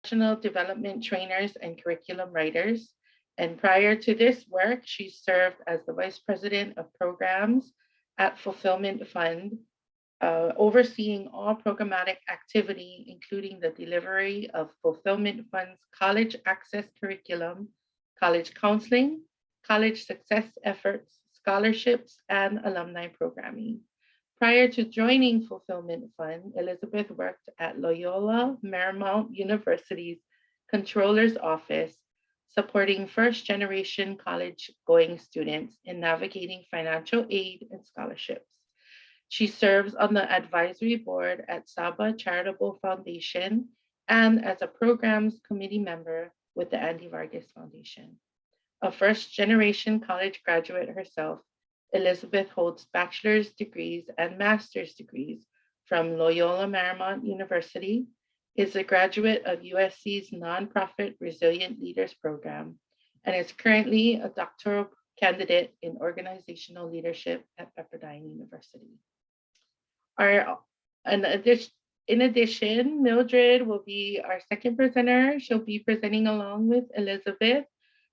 professional development trainers and curriculum writers. And prior to this work, she served as the Vice President of Programs at Fulfillment Fund, overseeing all programmatic activity, including the delivery of Fulfillment Fund's college access curriculum, college counseling, college success efforts, scholarships, and alumni programming. Prior to joining Fulfillment Fund, Elizabeth worked at Loyola Marymount University's Controller's Office, supporting first-generation college-going students in navigating financial aid and scholarships. She serves on the advisory board at Saba Charitable Foundation and as a programs committee member with the Andy Vargas Foundation. A first-generation college graduate herself, Elizabeth holds bachelor's degrees and master's degrees from Loyola Marymount University, is a graduate of USC's nonprofit Resilient Leaders Program, and is currently a doctoral candidate in organizational leadership at Pepperdine University. In addition, Mildred will be our second presenter. She'll be presenting along with Elizabeth.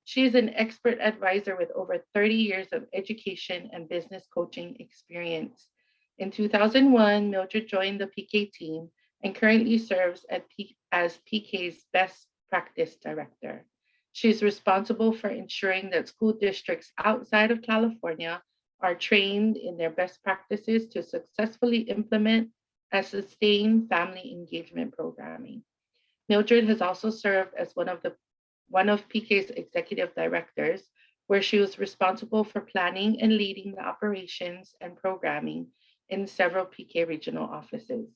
She is an expert advisor with over 30 years of education and business coaching experience. In 2001, Mildred joined the PK team and currently serves as PK's Best Practice Director. She's responsible for ensuring that school districts outside of California are trained in their best practices to successfully implement and sustain family engagement programming. Mildred has also served as one of PK's executive directors, where she was responsible for planning and leading the operations and programming in several PK regional offices.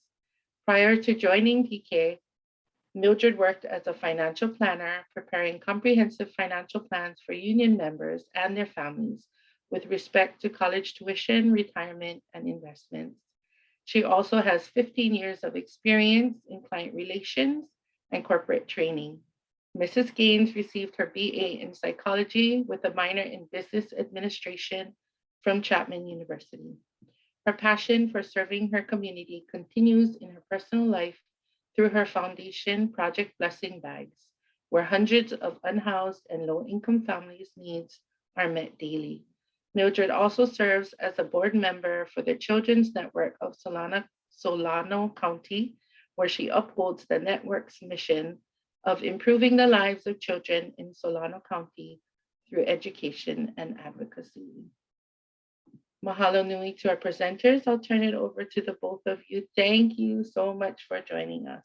Prior to joining PK, Mildred worked as a financial planner, preparing comprehensive financial plans for union members and their families with respect to college tuition, retirement, and investments. She also has 15 years of experience in client relations and corporate training. Mrs. Gaines received her BA in psychology with a minor in business administration from Chapman University. Her passion for serving her community continues in her personal life through her foundation, Project Blessing Bags, where hundreds of unhoused and low-income families' needs are met daily. Mildred also serves as a board member for the Children's Network of Solano County, where she upholds the network's mission of improving the lives of children in Solano County through education and advocacy. Mahalo nui to our presenters. I'll turn it over to the both of you. Thank you so much for joining us.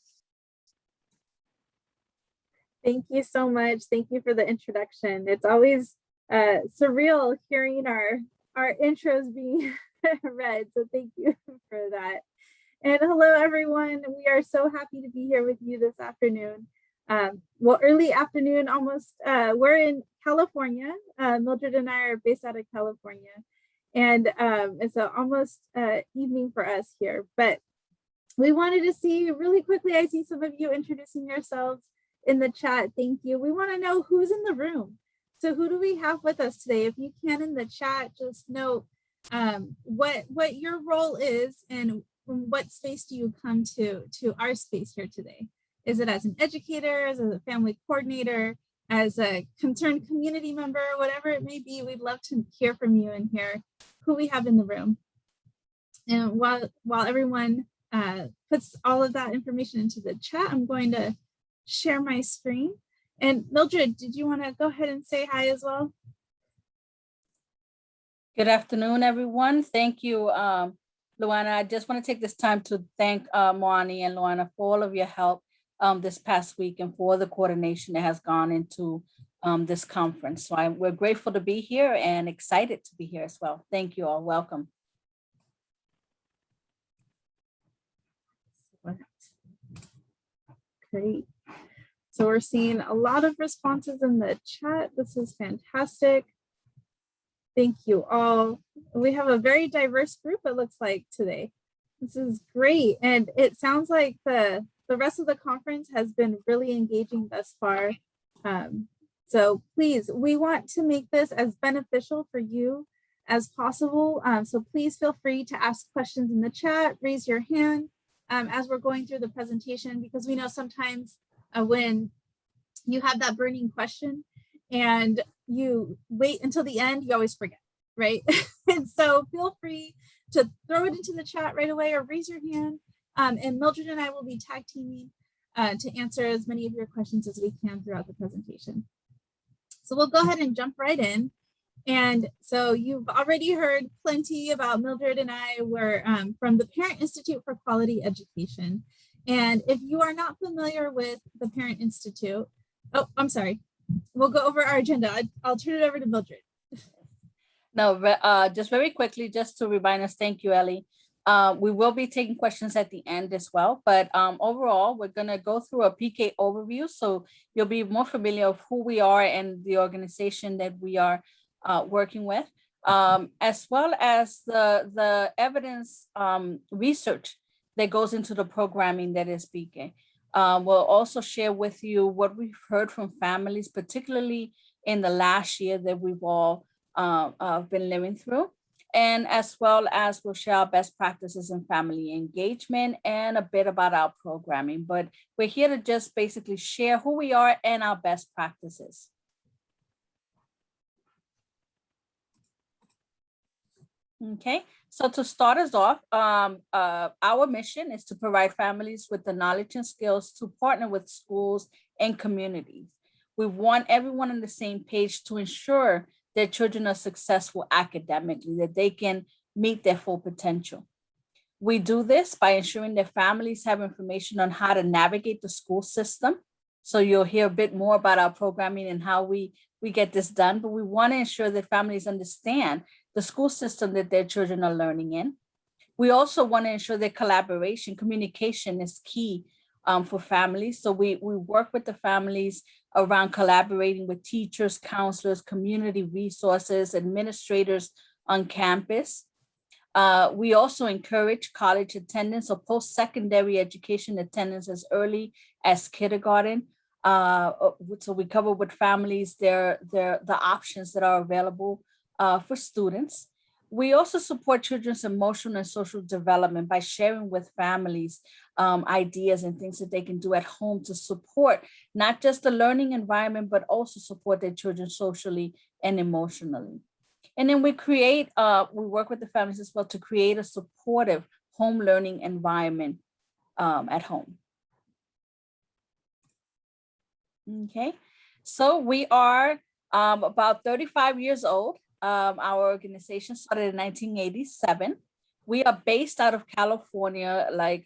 Thank you so much. Thank you for the introduction. It's always surreal hearing our intros being read. So thank you for that. And hello, everyone. We are so happy to be here with you this afternoon. Well, early afternoon, almost. We're in California. Mildred and I are based out of California. And it's almost evening for us here. But we wanted to see really quickly, I see some of you introducing yourselves in the chat. Thank you. We want to know who's in the room. So who do we have with us today? If you can in the chat, just note what your role is and what space do you come to our space here today? Is it as an educator, as a family coordinator, as a concerned community member, whatever it may be? We'd love to hear from you and hear who we have in the room. And while everyone puts all of that information into the chat, I'm going to share my screen. And Mildred, did you want to go ahead and say hi as well? Good afternoon, everyone. Thank you, Luana. I just want to take this time to thank Moani and Luana for all of your help this past week and for the coordination that has gone into this conference. So we're grateful to be here and excited to be here as well. Thank you all. Welcome. Great. So we're seeing a lot of responses in the chat. This is fantastic. Thank you all. We have a very diverse group, it looks like, today. This is great. And it sounds like the rest of the conference has been really engaging thus far. So please, we want to make this as beneficial for you as possible. So please feel free to ask questions in the chat, raise your hand as we're going through the presentation, because we know sometimes when you have that burning question and you wait until the end, you always forget, right? And so feel free to throw it into the chat right away or raise your hand. And Mildred and I will be tag teaming to answer as many of your questions as we can throughout the presentation. So we'll go ahead and jump right in. And so you've already heard plenty about Mildred and I. We're from the Parent Institute for Quality Education. And if you are not familiar with the Parent Institute, oh, I'm sorry. We'll go over our agenda. I'll turn it over to Mildred. No, just very quickly, just to remind us, thank you, Ellie. We will be taking questions at the end as well, but overall, we're gonna go through a PK overview, so you'll be more familiar with who we are and the organization that we are working with, as well as the evidence research that goes into the programming that is PK. We'll also share with you what we've heard from families, particularly in the last year that we've all been living through. And as well as we'll share our best practices in family engagement and a bit about our programming. But we're here to just basically share who we are and our best practices. Okay, so to start us off, our mission is to provide families with the knowledge and skills to partner with schools and communities. We want everyone on the same page to ensure their children are successful academically, that they can meet their full potential. We do this by ensuring that families have information on how to navigate the school system. So you'll hear a bit more about our programming and how we get this done, but we want to ensure that families understand the school system that their children are learning in. We also want to ensure that collaboration, communication is key for families. So we work with the families around collaborating with teachers, counselors, community resources, administrators on campus. We also encourage college attendance or post-secondary education attendance as early as kindergarten. So we cover with families the options that are available for students. We also support children's emotional and social development by sharing with families ideas and things that they can do at home to support not just the learning environment, but also support their children socially and emotionally. And then we work with the families as well to create a supportive home learning environment at home. Okay, so we are about 35 years old. Our organization started in 1987. We are based out of California, like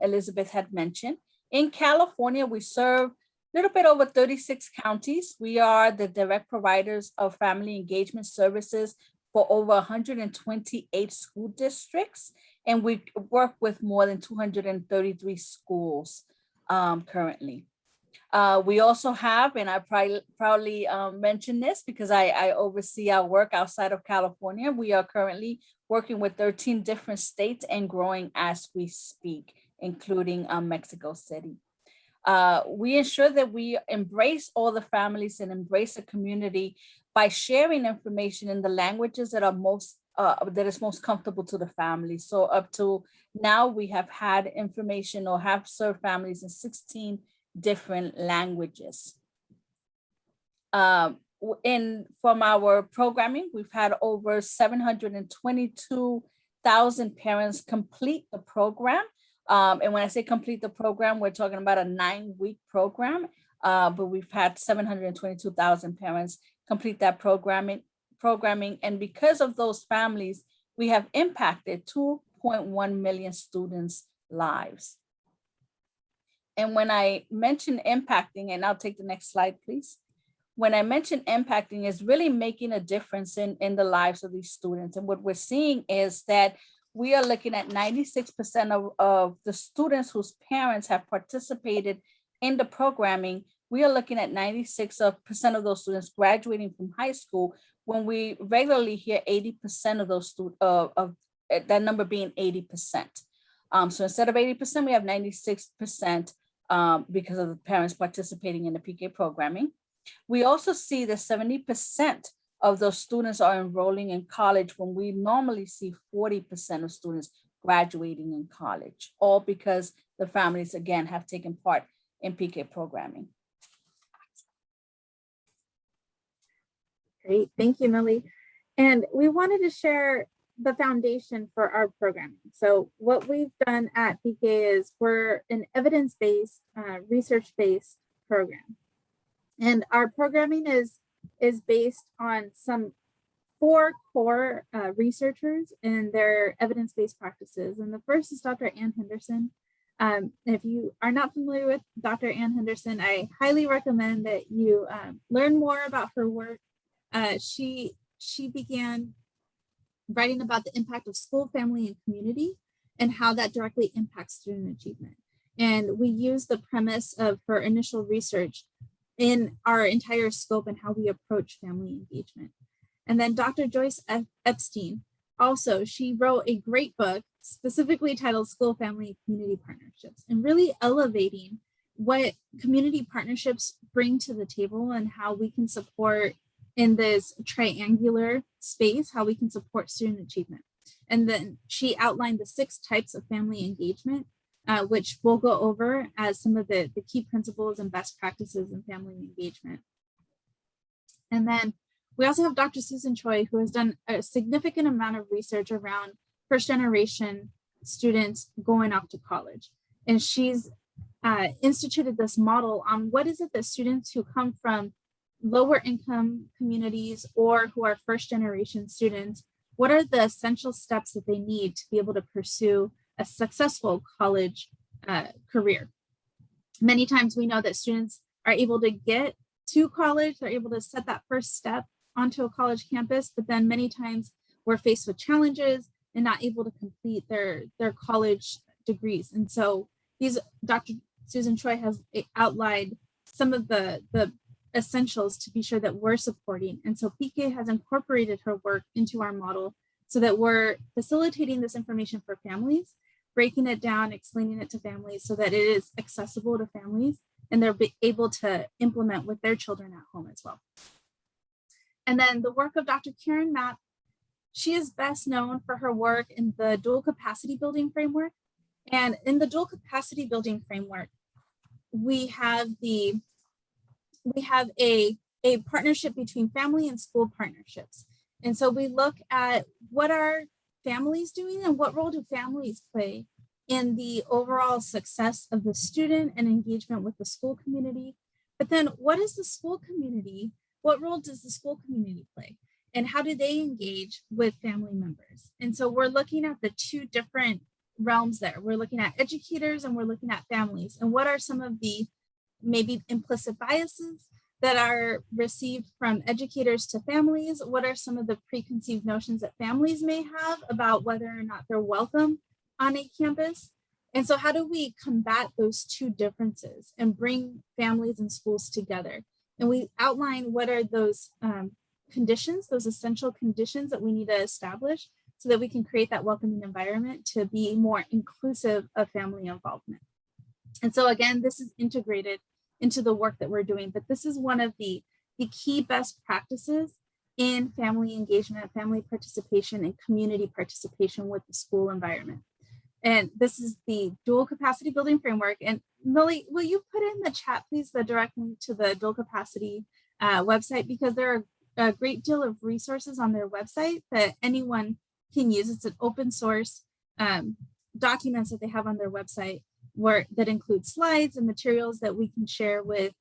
Elizabeth had mentioned. In California, we serve a little bit over 36 counties. We are the direct providers of family engagement services for over 128 school districts, and we work with more than 233 schools currently. We also have, and I proudly mention this because I oversee our work outside of California. We are currently working with 13 different states and growing as we speak, including Mexico City. We ensure that we embrace all the families and embrace the community by sharing information in the languages that are that is most comfortable to the family. So up to now, we have had information or have served families in 16 different languages. From our programming, we've had over 722,000 parents complete the program. And when I say complete the program, we're talking about a 9-week program, but we've had 722,000 parents complete that programming. And because of those families, we have impacted 2.1 million students' lives. And when I mention impacting, and I'll take the next slide, please. When I mention impacting, is really making a difference in the lives of these students. And what we're seeing is that we are looking at 96% of the students whose parents have participated in the programming. We are looking at 96% of those students graduating from high school, when we regularly hear 80% of those of that number being 80%. So instead of 80%, we have 96%. Because of the parents participating in the PK programming. We also see that 70% of those students are enrolling in college when we normally see 40% of students graduating in college, all because the families, again, have taken part in PK programming. Great, thank you, Millie. And we wanted to share the foundation for our programming. So what we've done at PK is we're an evidence-based, research-based program. And our programming is based on some 4 core researchers and their evidence-based practices. And the first is Dr. Ann Henderson. If you are not familiar with Dr. Ann Henderson, I highly recommend that you learn more about her work. She began writing about the impact of school, family, and community, and how that directly impacts student achievement. And we use the premise of her initial research in our entire scope and how we approach family engagement. And then Dr. Joyce Epstein, also, she wrote a great book specifically titled School, Family, and Community Partnerships, and really elevating what community partnerships bring to the table and how we can support in this triangular space, how we can support student achievement. And then she outlined the 6 types of family engagement, which we'll go over as some of the key principles and best practices in family engagement. And then we also have Dr. Susan Choi, who has done a significant amount of research around first generation students going off to college. And she's instituted this model on what is it that students who come from lower income communities or who are first generation students, what are the essential steps that they need to be able to pursue a successful college career? Many times we know that students are able to get to college, they're able to set that first step onto a college campus, but then many times we're faced with challenges and not able to complete their college degrees. And so Dr. Susan Choi has outlined some of the essentials to be sure that we're supporting. And so PK has incorporated her work into our model so that we're facilitating this information for families, breaking it down, explaining it to families so that it is accessible to families and they're able to implement with their children at home as well. And then the work of Dr. Karen Mapp, she is best known for her work in the dual capacity building framework. And in the dual capacity building framework, we have a partnership between family and school partnerships. And so we look at what are families doing and what role do families play in the overall success of the student and engagement with the school community. But then what is the school community? What role does the school community play? And how do they engage with family members? And so we're looking at the 2 different realms there. We're looking at educators and we're looking at families. And what are some of the maybe implicit biases that are received from educators to families? What are some of the preconceived notions that families may have about whether or not they're welcome on a campus? And so how do we combat those 2 differences and bring families and schools together? And we outline what are those conditions, those essential conditions that we need to establish so that we can create that welcoming environment to be more inclusive of family involvement. And so again, this is integrated into the work that we're doing, but this is one of the key best practices in family engagement, family participation, and community participation with the school environment. And this is the dual capacity building framework. And Millie, will you put in the chat, please, the direct link to the dual capacity website, because there are a great deal of resources on their website that anyone can use. It's an open source documents that they have on their website that include slides and materials that we can share with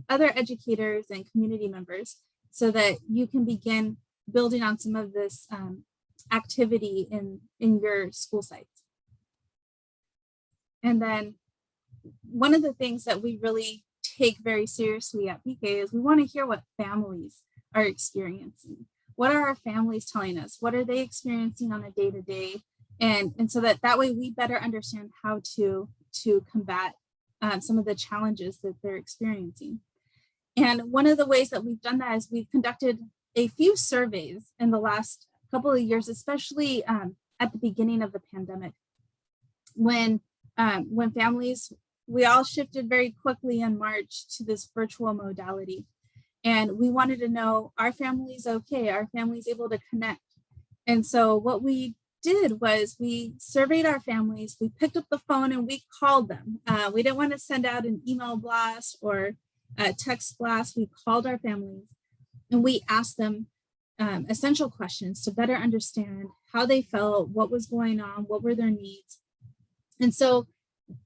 other educators and community members so that you can begin building on some of this activity in your school sites. And then one of the things that we really take very seriously at PK is we want to hear what families are experiencing. What are our families telling us? What are they experiencing on a day-to-day? And so that way we better understand how to combat some of the challenges that they're experiencing. And one of the ways that we've done that is we've conducted a few surveys in the last couple of years, especially at the beginning of the pandemic, when families, we all shifted very quickly in March to this virtual modality. And we wanted to know, are families okay? Are families able to connect? And so what we did was we surveyed our families, we picked up the phone and we called them. We didn't want to send out an email blast or a text blast. We called our families and we asked them essential questions to better understand how they felt, what was going on, what were their needs. And so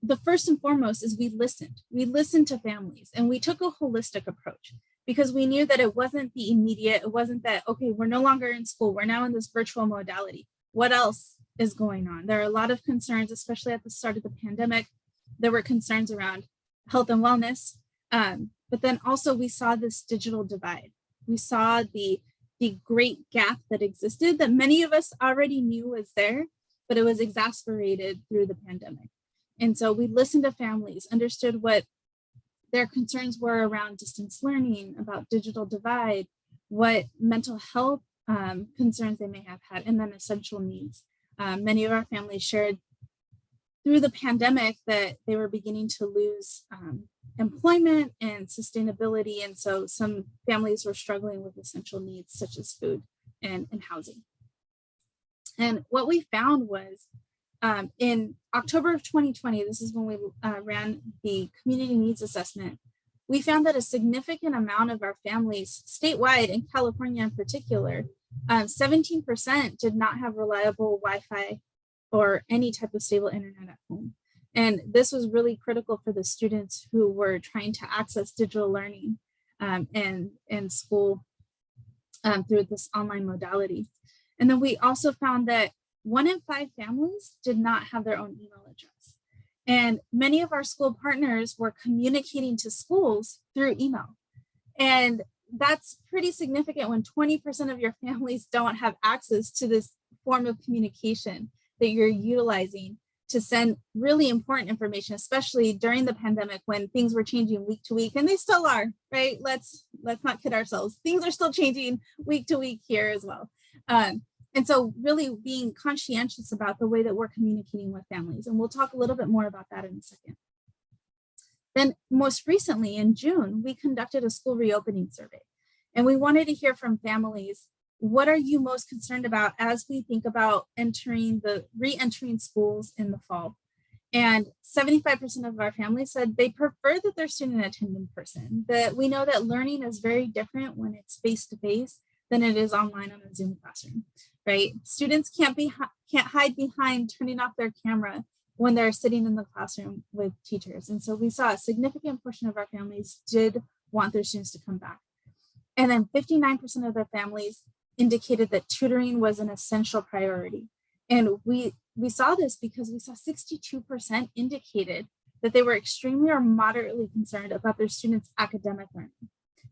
the first and foremost is we listened to families, and we took a holistic approach because we knew that it wasn't the immediate, it wasn't that, okay, we're no longer in school, we're now in this virtual modality. What else is going on? There are a lot of concerns, especially at the start of the pandemic. There were concerns around health and wellness, but then also we saw this digital divide. We saw the great gap that existed that many of us already knew was there, but it was exacerbated through the pandemic. And so we listened to families, understood what their concerns were around distance learning, about digital divide, what mental health concerns they may have had, and then essential needs. Many of our families shared through the pandemic that they were beginning to lose employment and sustainability. And so some families were struggling with essential needs such as food and housing. And what we found was in October of 2020, this is when we ran the community needs assessment, we found that a significant amount of our families statewide, in California in particular, 17% did not have reliable Wi-Fi or any type of stable internet at home. And this was really critical for the students who were trying to access digital learning and school through this online modality. And then we also found that 1 in 5 families did not have their own email address. And many of our school partners were communicating to schools through email. And that's pretty significant when 20% of your families don't have access to this form of communication that you're utilizing to send really important information, especially during the pandemic when things were changing week to week, and they still are, right? Let's not kid ourselves. Things are still changing week to week here as well. And so really being conscientious about the way that we're communicating with families. And we'll talk a little bit more about that in a second. Then most recently in June, we conducted a school reopening survey. And we wanted to hear from families, what are you most concerned about as we think about re-entering schools in the fall? And 75% of our families said they prefer that their student attend in person, that we know that learning is very different when it's face-to-face than it is online on a Zoom classroom, right? Students can't hide behind turning off their camera when they're sitting in the classroom with teachers. And so we saw a significant portion of our families did want their students to come back. And then 59% of their families indicated that tutoring was an essential priority. And we saw this because we saw 62% indicated that they were extremely or moderately concerned about their students' academic learning.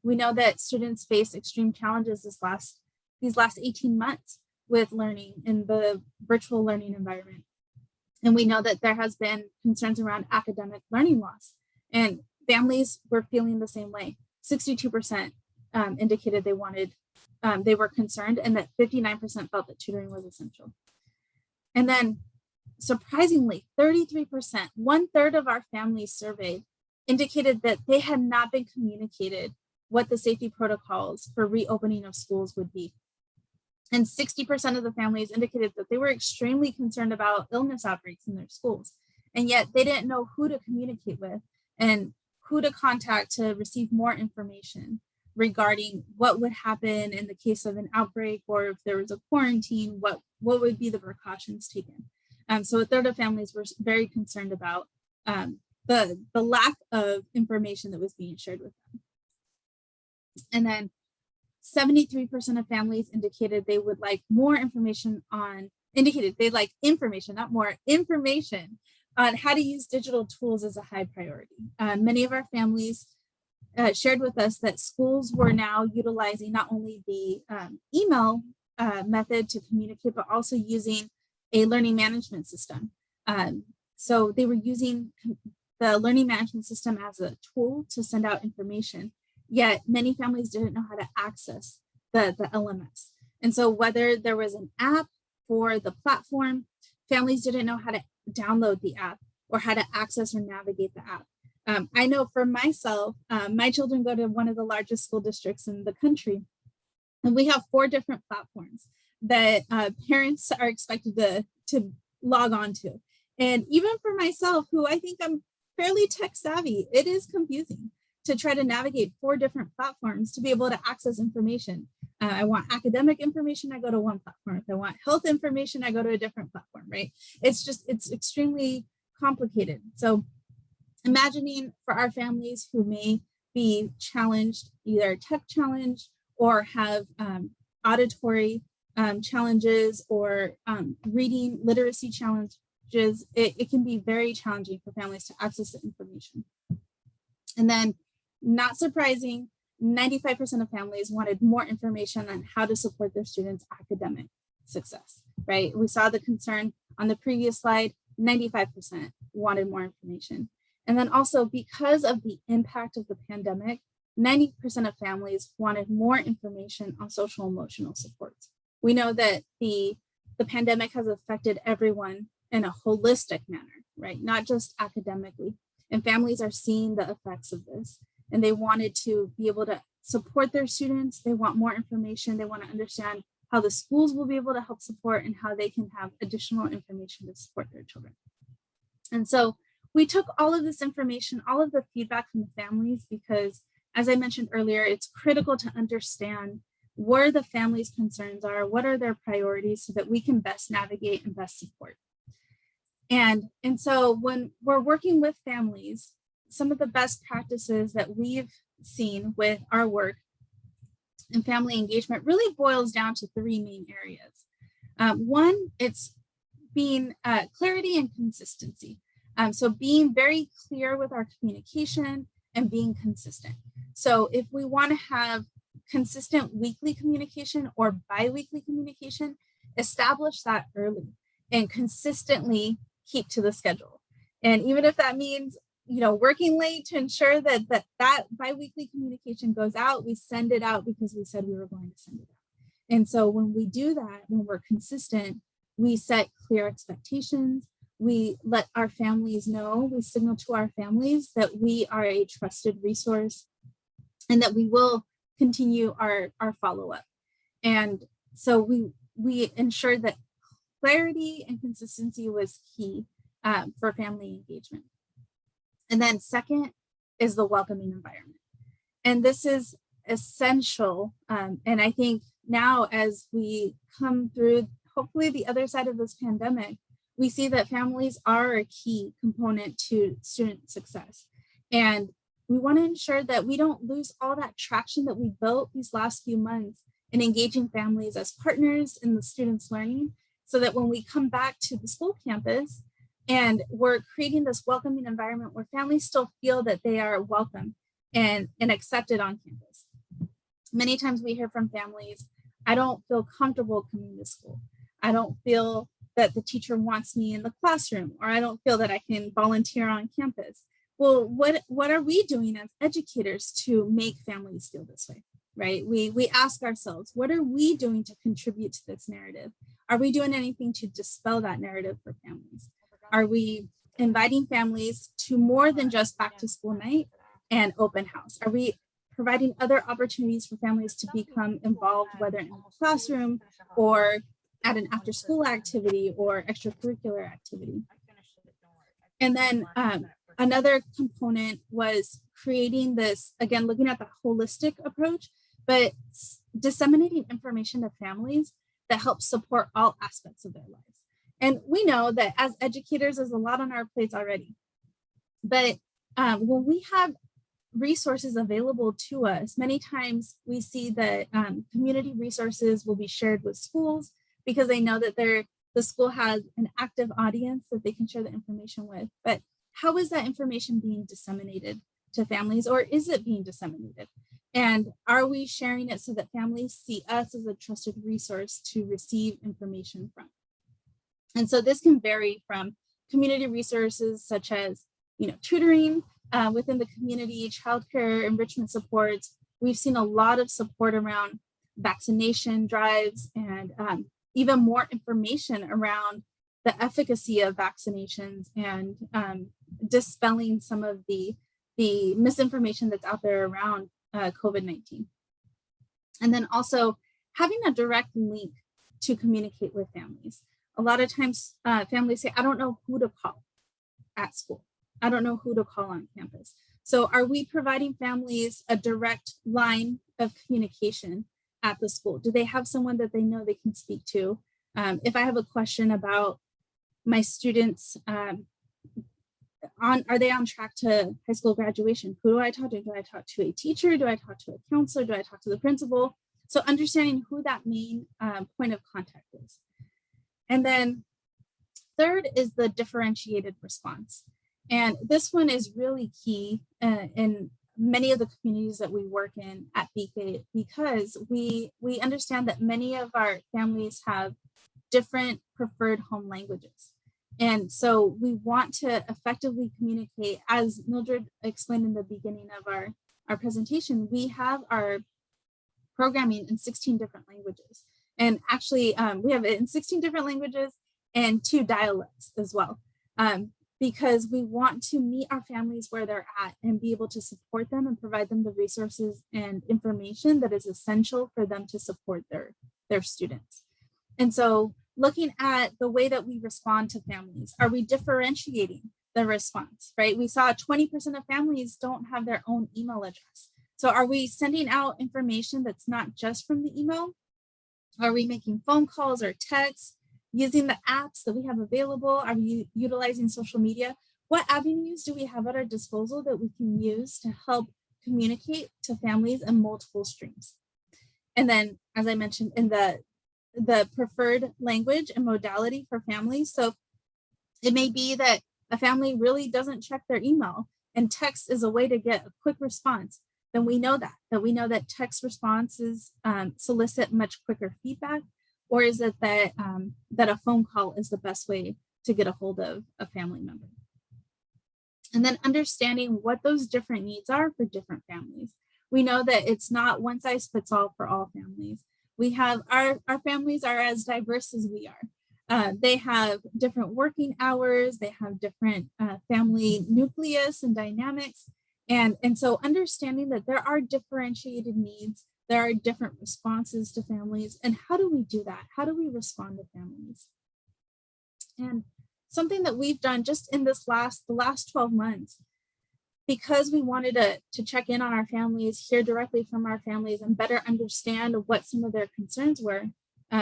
We know that students face extreme challenges these last 18 months with learning in the virtual learning environment. And we know that there has been concerns around academic learning loss, and families were feeling the same way. 62% indicated they were concerned, and that 59% felt that tutoring was essential. And then surprisingly, 33%, 1/3 of our families surveyed indicated that they had not been communicated what the safety protocols for reopening of schools would be. And 60% of the families indicated that they were extremely concerned about illness outbreaks in their schools. And yet they didn't know who to communicate with and who to contact to receive more information regarding what would happen in the case of an outbreak, or if there was a quarantine, what would be the precautions taken. So 1/3 of families were very concerned about the lack of information that was being shared with them. And then 73% of families indicated they would like more information they'd like information, not more information on how to use digital tools as a high priority. Many of our families shared with us that schools were now utilizing not only the email method to communicate, but also using a learning management system. So they were using the learning management system as a tool to send out information. Yet many families didn't know how to access the LMS. And so whether there was an app for the platform, families didn't know how to download the app or how to access or navigate the app. I know for myself, my children go to one of the largest school districts in the country, and we have 4 different platforms. that parents are expected to log on to. And even for myself, who I think I'm fairly tech savvy, it is confusing to try to navigate 4 different platforms to be able to access information. I want academic information, I go to one platform. If I want health information, I go to a different platform, right? It's extremely complicated. So imagining for our families who may be challenged, either tech challenged or have auditory challenges or reading literacy challenges, it can be very challenging for families to access the information. And then, not surprising, 95% of families wanted more information on how to support their students' academic success, right? We saw the concern on the previous slide, 95% wanted more information. And then also, because of the impact of the pandemic, 90% of families wanted more information on social emotional supports. We know that the pandemic has affected everyone in a holistic manner, right? Not just academically. And families are seeing the effects of this. And they wanted to be able to support their students. They want more information. They want to understand how the schools will be able to help support and how they can have additional information to support their children. And so we took all of this information, all of the feedback from the families, because as I mentioned earlier, it's critical to understand where the family's concerns are, what are their priorities so that we can best navigate and best support. And so when we're working with families, some of the best practices that we've seen with our work in family engagement really boils down to 3 main areas. One, it's being clarity and consistency. So being very clear with our communication and being consistent. So if we want to have consistent weekly communication or bi-weekly communication, establish that early and consistently keep to the schedule. And even if that means, working late to ensure that bi-weekly communication goes out, we send it out because we said we were going to send it out. And so when we do that, when we're consistent, we set clear expectations. We let our families know, we signal to our families that we are a trusted resource and that we will continue our follow-up. And so we ensured that clarity and consistency was key for family engagement. And then second is the welcoming environment. And this is essential. And I think now as we come through, hopefully the other side of this pandemic, we see that families are a key component to student success. And we want to ensure that we don't lose all that traction that we built these last few months in engaging families as partners in the students' learning, so that when we come back to the school campus and we're creating this welcoming environment where families still feel that they are welcome and accepted on campus. Many times we hear from families, I don't feel comfortable coming to school. I don't feel that the teacher wants me in the classroom, or I don't feel that I can volunteer on campus. Well, what are we doing as educators to make families feel this way, right? We ask ourselves, what are we doing to contribute to this narrative? Are we doing anything to dispel that narrative for families? Are we inviting families to more than just back to school night and open house? Are we providing other opportunities for families to become involved, whether in the classroom or at an after school activity or extracurricular activity? And then another component was creating this, again, looking at the holistic approach, but disseminating information to families that help support all aspects of their lives. And we know that as educators, there's a lot on our plates already. But when we have resources available to us, many times we see that community resources will be shared with schools because they know that the school has an active audience that they can share the information with. But how is that information being disseminated to families, or is it being disseminated? And are we sharing it so that families see us as a trusted resource to receive information from? And so this can vary from community resources such as, tutoring within the community, childcare, enrichment supports. We've seen a lot of support around vaccination drives and even more information around the efficacy of vaccinations and dispelling some of the misinformation that's out there around COVID-19. And then also having a direct link to communicate with families. A lot of times families say, I don't know who to call at school. I don't know who to call on campus. So are we providing families a direct line of communication at the school? Do they have someone that they know they can speak to? If I have a question about my students, are they on track to high school graduation? Who do I talk to? Do I talk to a teacher? Do I talk to a counselor? Do I talk to the principal? So understanding who that main point of contact is. And then third is the differentiated response. And this one is really key in many of the communities that we work in at BK, because we understand that many of our families have different preferred home languages. And so we want to effectively communicate, as Mildred explained in the beginning of our presentation, we have our programming in 16 different languages. And actually we have it in 16 different languages and 2 dialects as well. Because we want to meet our families where they're at and be able to support them and provide them the resources and information that is essential for them to support their students. And so looking at the way that we respond to families, are we differentiating the response, right? We saw 20% of families don't have their own email address. So are we sending out information that's not just from the email? Are we making phone calls or texts? Using the apps that we have available? Are we utilizing social media? What avenues do we have at our disposal that we can use to help communicate to families in multiple streams? And then, as I mentioned, in the preferred language and modality for families. So it may be that a family really doesn't check their email and text is a way to get a quick response. Then we know that text responses solicit much quicker feedback. Or is it that a phone call is the best way to get a hold of a family member? And then understanding what those different needs are for different families. We know that it's not one size fits all for all families. We have our families are as diverse as we are. They have different working hours. They have different family nucleus and dynamics. And so understanding that there are differentiated needs, there are different responses to families, and how do we do that? How do we respond to families? And something that we've done just in the last 12 months, because we wanted to check in on our families, hear directly from our families, and better understand what some of their concerns were,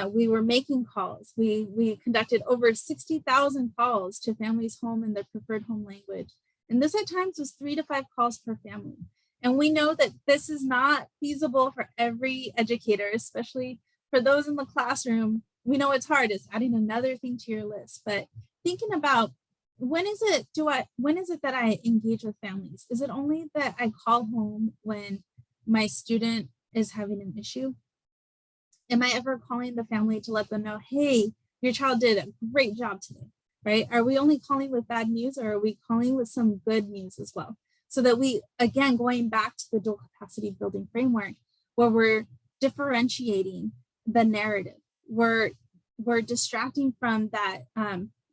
we were making calls. We conducted over 60,000 calls to families home in their preferred home language. And this at times was 3 to 5 calls per family. And we know that this is not feasible for every educator, especially for those in the classroom. We know it's hard. It's adding another thing to your list. But thinking about when is it that I engage with families? Is it only that I call home when my student is having an issue? Am I ever calling the family to let them know, hey, your child did a great job today, right? Are we only calling with bad news, or are we calling with some good news as well? So that we, again, going back to the dual capacity building framework, where we're differentiating the narrative, we're distracting from that,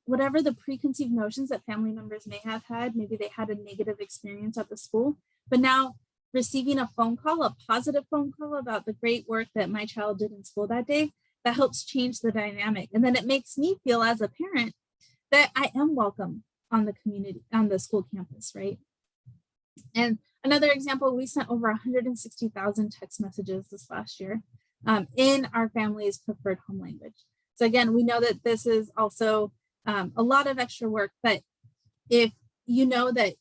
whatever the preconceived notions that family members may have had. Maybe they had a negative experience at the school, but now receiving a phone call, a positive phone call about the great work that my child did in school that day, that helps change the dynamic. And then it makes me feel as a parent that I am welcome on the community, on the school campus, right? And another example, we sent over 160,000 text messages this last year in our family's preferred home language. So again, we know that this is also a lot of extra work, but if you know that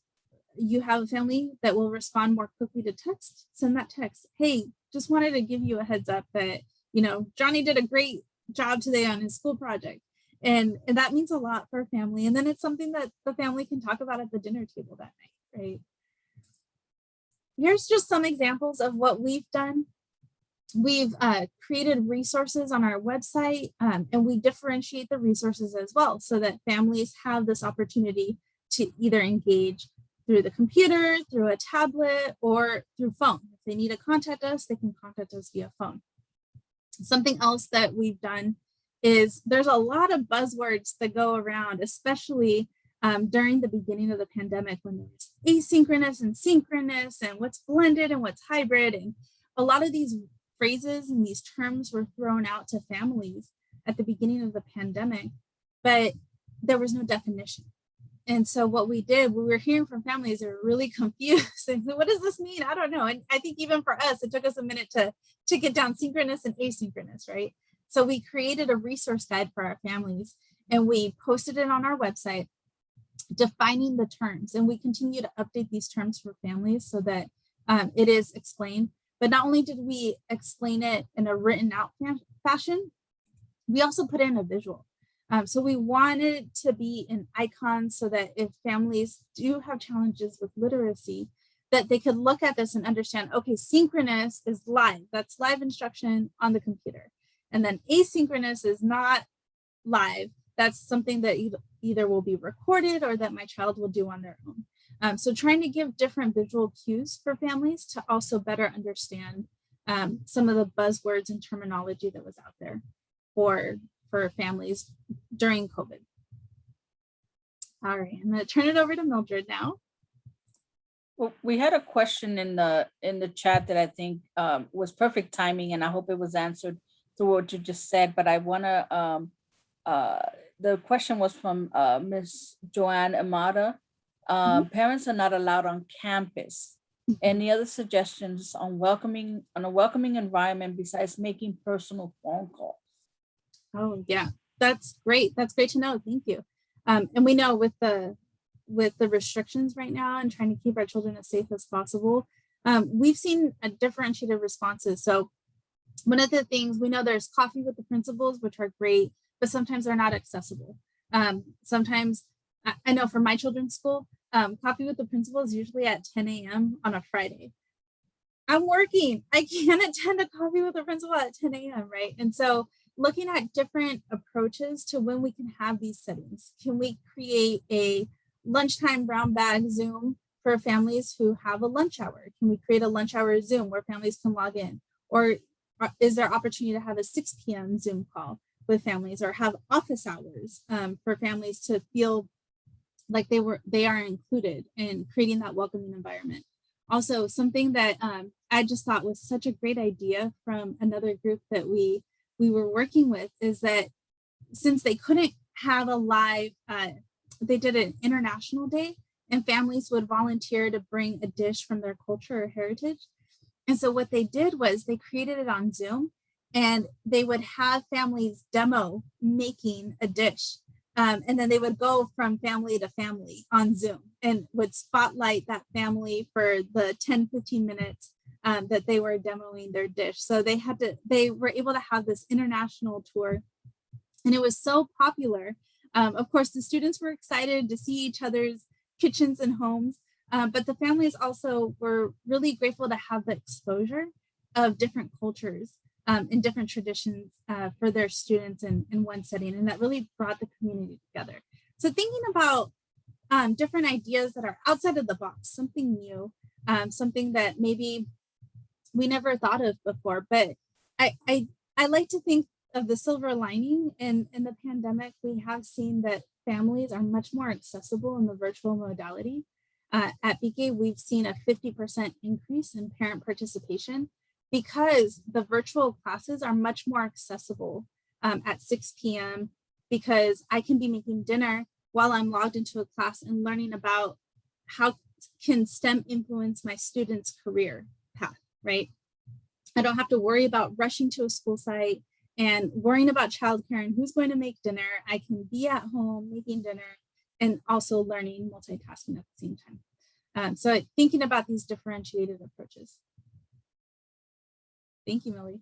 you have a family that will respond more quickly to text, send that text. Hey, just wanted to give you a heads up that, Johnny did a great job today on his school project. And that means a lot for a family. And then it's something that the family can talk about at the dinner table that night, right? Here's just some examples of what we've done. We've created resources on our website, and we differentiate the resources as well so that families have this opportunity to either engage through the computer, through a tablet, or through phone. If they need to contact us, they can contact us via phone. Something else that we've done is there's a lot of buzzwords that go around, especially during the beginning of the pandemic, when there's asynchronous and synchronous and what's blended and what's hybrid. And a lot of these phrases and these terms were thrown out to families at the beginning of the pandemic, but there was no definition. And so what we did, we were hearing from families that were really confused. And what does this mean? I don't know. And I think even for us, it took us a minute to get down synchronous and asynchronous, right? So we created a resource guide for our families and we posted it on our website, defining the terms. And we continue to update these terms for families so that it is explained. But not only did we explain it in a written out fashion, we also put in a visual. So we wanted to be an icon so that if families do have challenges with literacy, that they could look at this and understand, okay, synchronous is live. That's live instruction on the computer. And then asynchronous is not live. That's something that either will be recorded or that my child will do on their own. So trying to give different visual cues for families to also better understand some of the buzzwords and terminology that was out there for families during COVID. All right, I'm going to turn it over to Mildred now. Well, we had a question in the chat that I think was perfect timing, and I hope it was answered through what you just said. But I want to. The question was from Ms. Joanne Amada. Parents are not allowed on campus. Any other suggestions on a welcoming environment besides making personal phone calls? Oh yeah, that's great. That's great to know. Thank you. And we know with the restrictions right now and trying to keep our children as safe as possible, we've seen a differentiated responses. So one of the things we know, there's coffee with the principals, which are great, but sometimes they're not accessible. Sometimes I know for my children's school, coffee with the principal is usually at 10 a.m. on a Friday. I'm working. I can't attend a coffee with the principal at 10 a.m. right? And so looking at different approaches to when we can have these settings. Can we create a lunchtime brown bag Zoom for families who have a lunch hour? Can we create a lunch hour Zoom where families can log in? Or is there opportunity to have a 6 p.m. Zoom call with families, or have office hours for families to feel like they are included in creating that welcoming environment? Also, something that I just thought was such a great idea from another group that we were working with is that since they couldn't have a live, they did an international day and families would volunteer to bring a dish from their culture or heritage. And so what they did was they created it on Zoom and they would have families demo making a dish. And then they would go from family to family on Zoom and would spotlight that family for the 10-15 minutes that they were demoing their dish. So they were able to have this international tour, and it was so popular. Of course, the students were excited to see each other's kitchens and homes, but the families also were really grateful to have the exposure of different cultures and different traditions for their students in one setting, and that really brought the community together. So thinking about different ideas that are outside of the box, something new, something that maybe we never thought of before. But I like to think of the silver lining in the pandemic. We have seen that families are much more accessible in the virtual modality. At BK, we've seen a 50% increase in parent participation because the virtual classes are much more accessible at 6 p.m. because I can be making dinner while I'm logged into a class and learning about how can STEM influence my student's career path, right? I don't have to worry about rushing to a school site and worrying about childcare and who's going to make dinner. I can be at home making dinner and also learning multitasking at the same time. So thinking about these differentiated approaches. Thank you, Millie.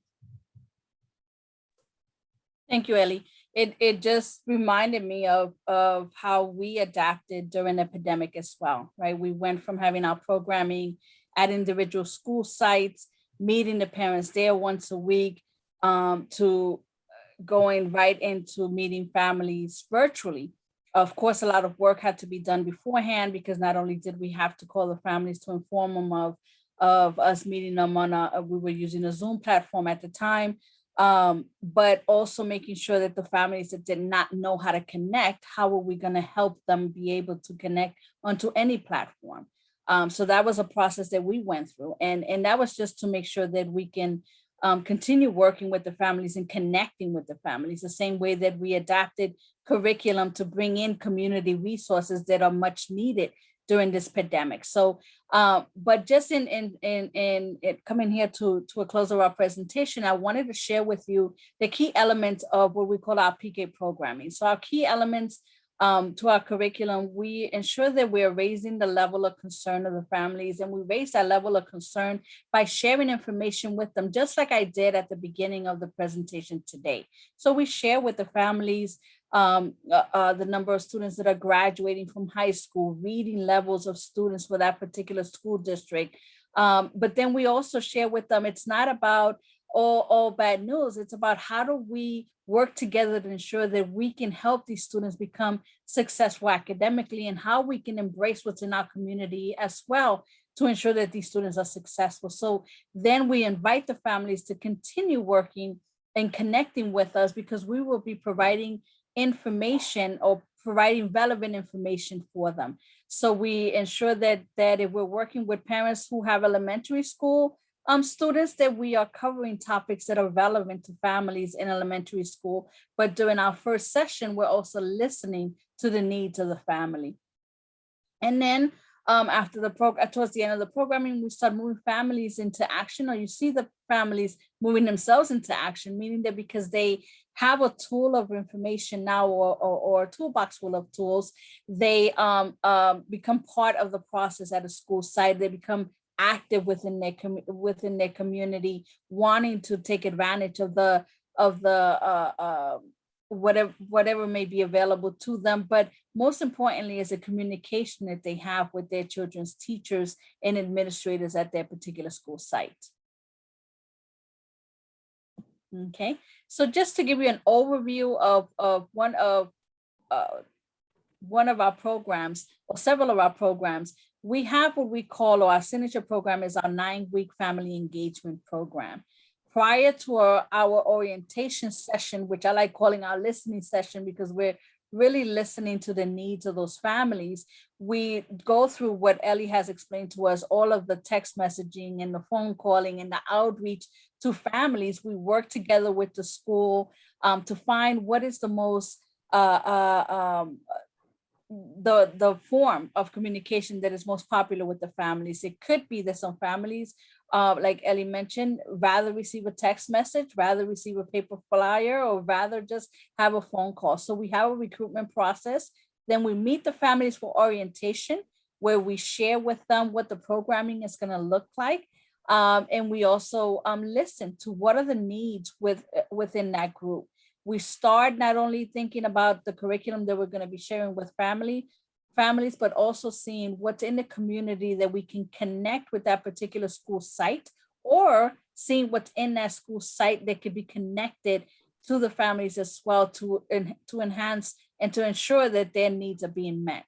Thank you, Ellie. It just reminded me of how we adapted during the pandemic as well, right? We went from having our programming at individual school sites, meeting the parents there once a week, to going right into meeting families virtually. Of course, a lot of work had to be done beforehand because not only did we have to call the families to inform them of us meeting them on we were using a Zoom platform at the time, but also making sure that the families that did not know how to connect, how were we going to help them be able to connect onto any platform? So that was a process that we went through, and that was just to make sure that we can continue working with the families and connecting with the families, the same way that we adapted curriculum to bring in community resources that are much needed during this pandemic. So, but just in coming here to a close of our presentation, I wanted to share with you the key elements of what we call our PK programming. So our key elements to our curriculum, we ensure that we're raising the level of concern of the families, and we raise that level of concern by sharing information with them, just like I did at the beginning of the presentation today. So we share with the families the number of students that are graduating from high school, reading levels of students for that particular school district. But then we also share with them, it's not about all bad news. It's about how do we work together to ensure that we can help these students become successful academically, and how we can embrace what's in our community as well to ensure that these students are successful. So then we invite the families to continue working and connecting with us, because we will be providing information or providing relevant information for them. So we ensure that if we're working with parents who have elementary school students, that we are covering topics that are relevant to families in elementary school. But during our first session, we're also listening to the needs of the family. And then after the program, towards the end of the programming, we start moving families into action, or you see the families moving themselves into action, meaning that because they have a tool of information now, or a toolbox full of tools, they become part of the process at a school site. They become active within their community, wanting to take advantage of the whatever may be available to them. But most importantly is the communication that they have with their children's teachers and administrators at their particular school site. Okay, so just to give you an overview of one of our programs, or several of our programs, we have what we call, or our signature program is our 9-week family engagement program. Prior to our orientation session, which I like calling our listening session, because we're really listening to the needs of those families, we go through what Ellie has explained to us, all of the text messaging and the phone calling and the outreach to families. We work together with the school to find what is the most the form of communication that is most popular with the families. It could be that some families, like Ellie mentioned, rather receive a text message, rather receive a paper flyer, or rather just have a phone call. So we have a recruitment process. Then we meet the families for orientation, where we share with them what the programming is going to look like. And we also listen to what are the needs within that group. We start not only thinking about the curriculum that we're going to be sharing with families, but also seeing what's in the community that we can connect with that particular school site, or seeing what's in that school site that could be connected to the families as well, to enhance and to ensure that their needs are being met.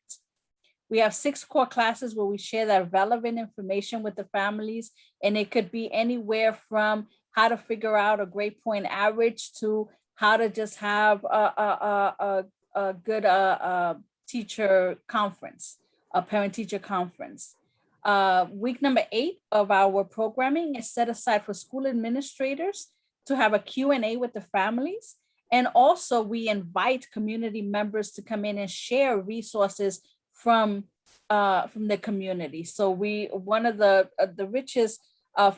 We have 6 core classes where we share that relevant information with the families, and it could be anywhere from how to figure out a grade point average to how to just have a good teacher conference, a parent-teacher conference. Week number 8 of our programming is set aside for school administrators to have a Q&A with the families. And also we invite community members to come in and share resources from the community. So one of the richest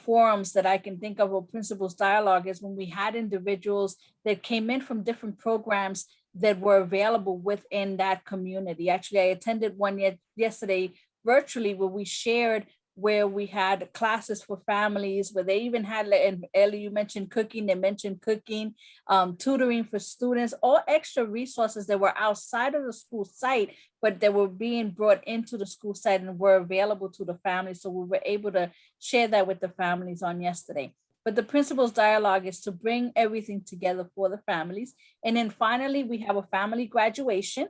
forums that I can think of principals dialogue is when we had individuals that came in from different programs that were available within that community. Actually, I attended one yesterday virtually, where we shared, where we had classes for families, where they even had, and Ellie, you mentioned cooking, they mentioned cooking, tutoring for students, all extra resources that were outside of the school site, but they were being brought into the school site and were available to the families. So we were able to share that with the families on yesterday. But the principal's dialogue is to bring everything together for the families. And then finally, we have a family graduation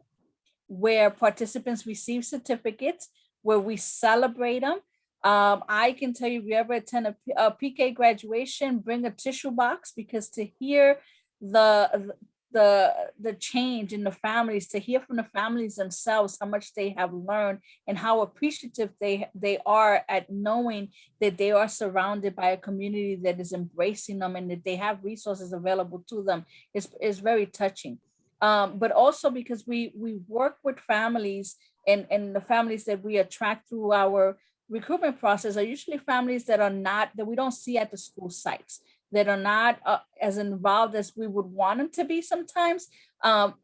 where participants receive certificates, where we celebrate them. I can tell you, if you ever attend a PK graduation, bring a tissue box, because to hear the the change in the families, to hear from the families themselves how much they have learned and how appreciative they are at knowing that they are surrounded by a community that is embracing them and that they have resources available to them is very touching. But also because we work with families, and the families that we attract through our recruitment process are usually families that we don't see at the school sites, that are not as involved as we would want them to be sometimes.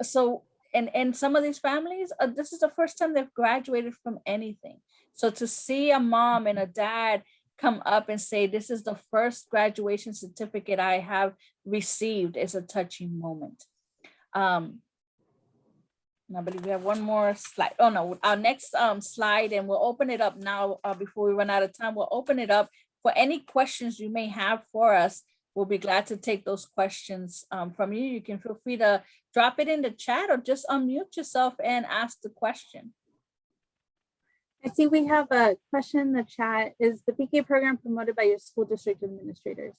So, and some of these families, this is the first time they've graduated from anything. So to see a mom and a dad come up and say, this is the first graduation certificate I have received, is a touching moment. I believe we have one more slide. Oh no, our next slide, and we'll open it up now before we run out of time. We'll open it up for any questions you may have for us. We'll be glad to take those questions from you. You can feel free to drop it in the chat or just unmute yourself and ask the question. I see we have a question in the chat. Is the PK program promoted by your school district administrators?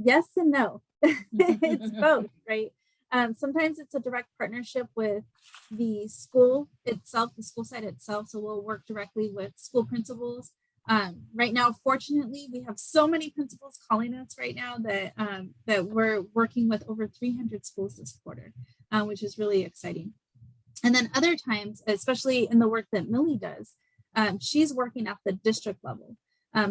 Yes and no. It's both, right? Sometimes it's a direct partnership with the school itself, the school site itself. So we'll work directly with school principals. Right now, fortunately, we have so many principals calling us right now that that we're working with over 300 schools this quarter, which is really exciting. And then other times, especially in the work that Millie does, she's working at the district level.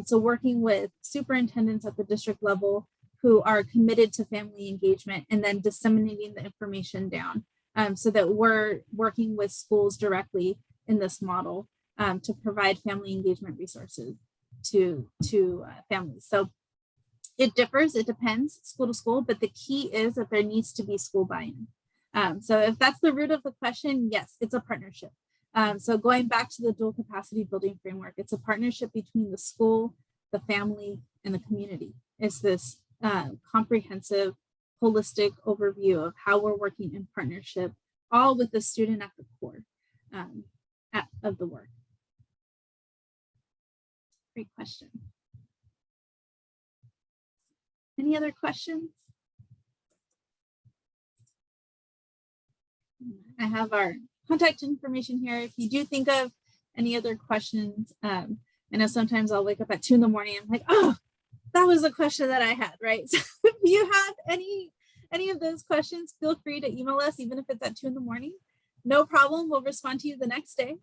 So working with superintendents at the district level who are committed to family engagement and then disseminating the information down, so that we're working with schools directly in this model to provide family engagement resources to families. So it differs, it depends school to school, but the key is that there needs to be school buy-in. So if that's the root of the question, yes, it's a partnership. So going back to the dual capacity building framework, it's a partnership between the school, the family, and the community. It's this comprehensive, holistic overview of how we're working in partnership, all with the student at the core of the work. Great question. Any other questions? I have our contact information here. If you do think of any other questions, I know sometimes I'll wake up at 2 in the morning. I'm like, oh, that was a question that I had, right? So if you have any of those questions, feel free to email us, even if it's at 2 in the morning. No problem, we'll respond to you the next day.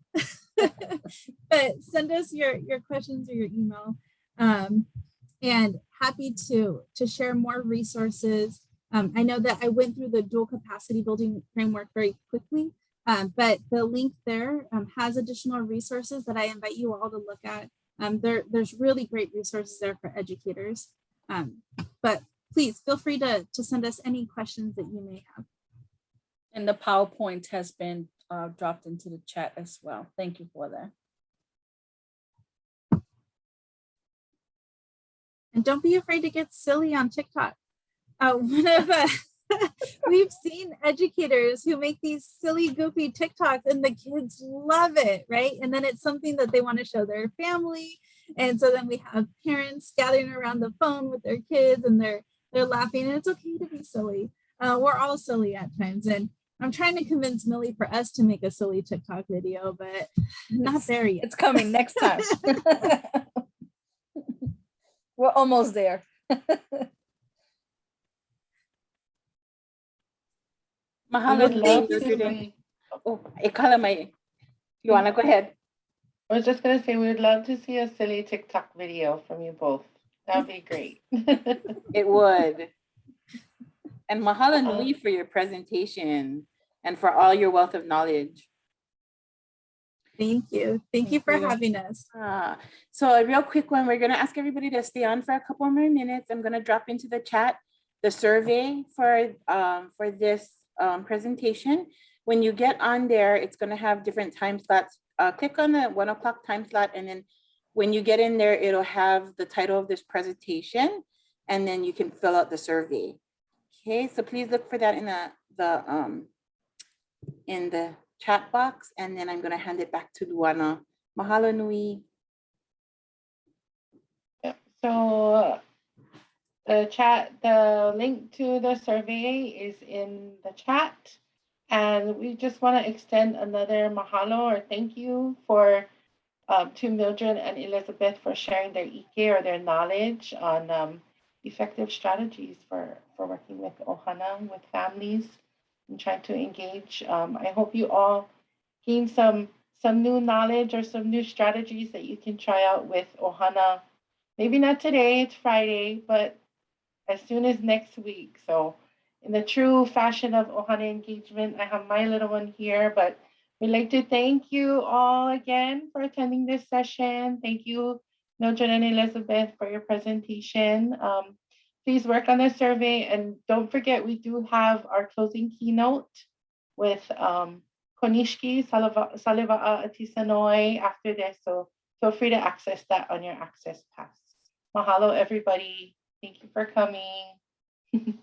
But send us your questions or your email. And happy to share more resources. I know that I went through the dual capacity building framework very quickly, but the link there has additional resources that I invite you all to look at. There's really great resources there for educators, but please feel free to send us any questions that you may have. And the PowerPoint has been dropped into the chat as well. Thank you for that. And don't be afraid to get silly on TikTok. We've seen educators who make these silly, goofy TikToks and the kids love it, right? And then it's something that they want to show their family. And so then we have parents gathering around the phone with their kids and they're laughing, and it's okay to be silly. We're all silly at times. And I'm trying to convince Millie for us to make a silly TikTok video, but not there yet. It's coming next time. We're almost there. Mahalo, love to. Oh, you want to go ahead? I was just going to say, we would love to see a silly TikTok video from you both. That would be great. It would. And mahalo nui for your presentation and for all your wealth of knowledge. Thank you. Thank you for having us. So a real quick one, we're going to ask everybody to stay on for a couple more minutes. I'm going to drop into the chat the survey for this presentation. When you get on there, it's going to have different time slots. Click on the 1 o'clock time slot, and then when you get in there, it'll have the title of this presentation, and then you can fill out the survey. Okay, so please look for that in the chat box, and then I'm going to hand it back to Luana. Mahalo nui. So The link to the survey is in the chat. And we just want to extend another mahalo or thank you to Mildred and Elizabeth for sharing their ike or their knowledge on effective strategies for working with ohana, with families, and trying to engage. I hope you all gain some new knowledge or some new strategies that you can try out with ohana. Maybe not today, it's Friday, but as soon as next week. So in the true fashion of ohana engagement, I have my little one here, but we'd like to thank you all again for attending this session. Thank you, Mildred and Elizabeth, for your presentation. Please work on the survey, and don't forget we do have our closing keynote with Konishki Saliva'a Atisanoi after this, so feel free to access that on your Access Pass. Mahalo, everybody. Thank you for coming.